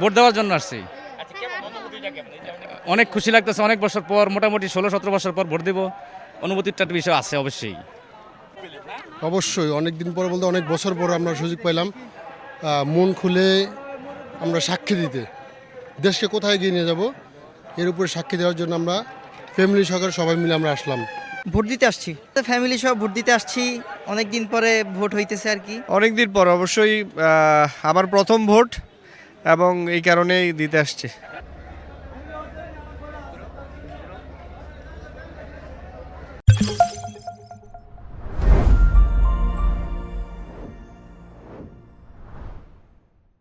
Vote দেওয়ার জন্য আসছি। অনেক খুশি লাগতেছে, অনেক বছর পর, মোটামুটি 16-17 বছর পর ভোট দেব। অনুভূতিটা একটা বিষয় আছে অবশ্যই। অবশ্যই অনেক দিন পরে বলতে অনেক বছর পর আমরা সুযোগ পেলাম মন খুলে আমরা সাক্ষী দিতে, দেশকে কোথায় এগিয়ে নিয়ে যাব এর উপরে সাক্ষী দেওয়ার জন্য আমরা ফ্যামিলি সহকারে সবাই মিলে আমরা আসলাম। ভোট দিতে আসছি, ফ্যামিলি সহ ভোট দিতে আসছি। অনেক দিন পরে ভোট হইতেছে আর কি। অনেক দিন পর অবশ্যই আমার প্রথম ভোট এবং এই কারণেই দিতে আসছি।